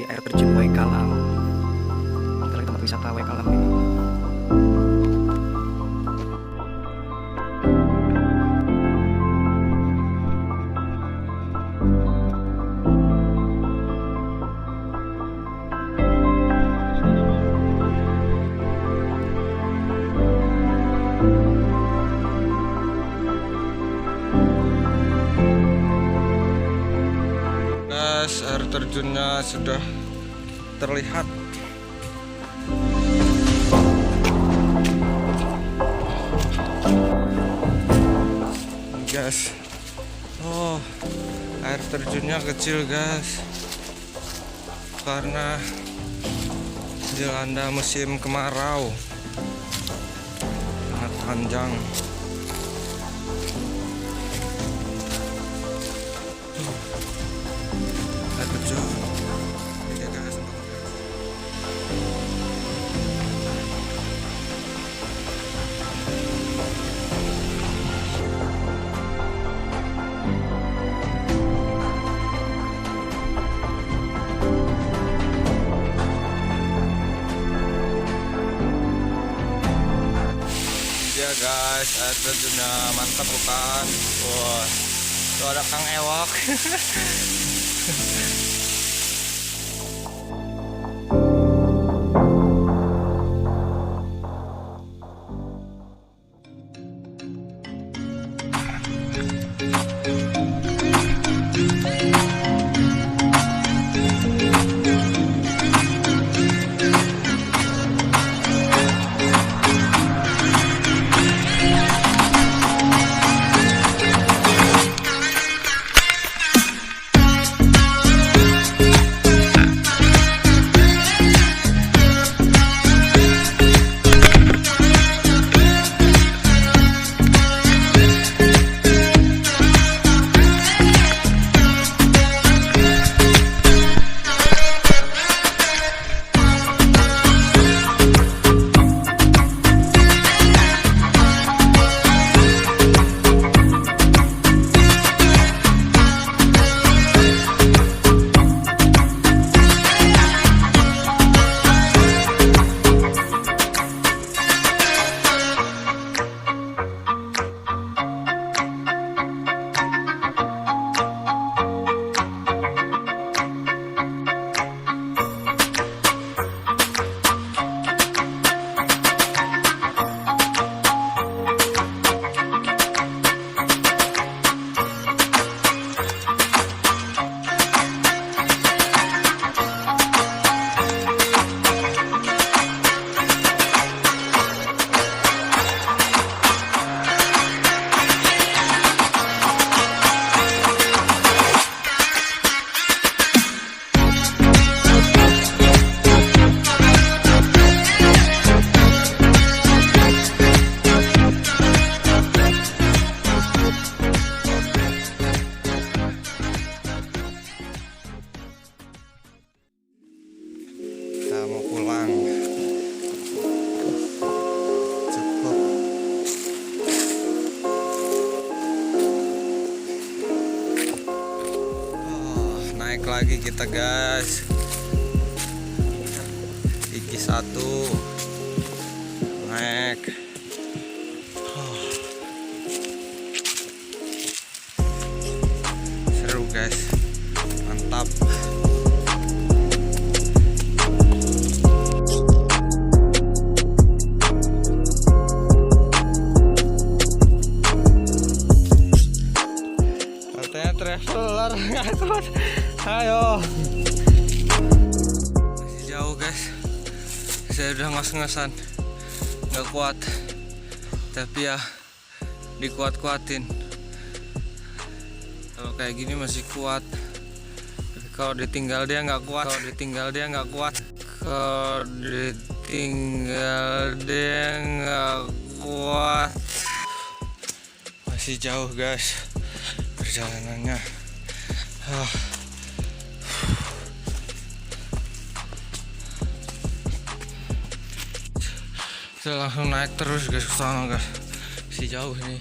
air terjun Waikalam. Kita lihat tempat wisata Waikalam ini. Air terjunnya sudah terlihat. Guys, oh, air terjunnya kecil guys, karena dilanda musim kemarau sangat panjang. Air terjun ini guys. Ya guys, air terjunnya mantap bukan? Wah, tuh ada Kang Ewok. Mau pulang cukup. Naik lagi kita guys, gigi 1 naik. Seru guys, mantap. Traveler ngikut, ayo. Masih jauh guys, saya udah ngos-ngosan, nggak kuat, tapi ya dikuat-kuatin. Kalau kayak gini masih kuat, tapi kalau ditinggal dia nggak kuat. Kalau ditinggal dia nggak kuat. Kalau ditinggal dia nggak kuat. Masih jauh guys perjalanannya. Saya langsung naik terus guys ke sana guys. Si jauh ini.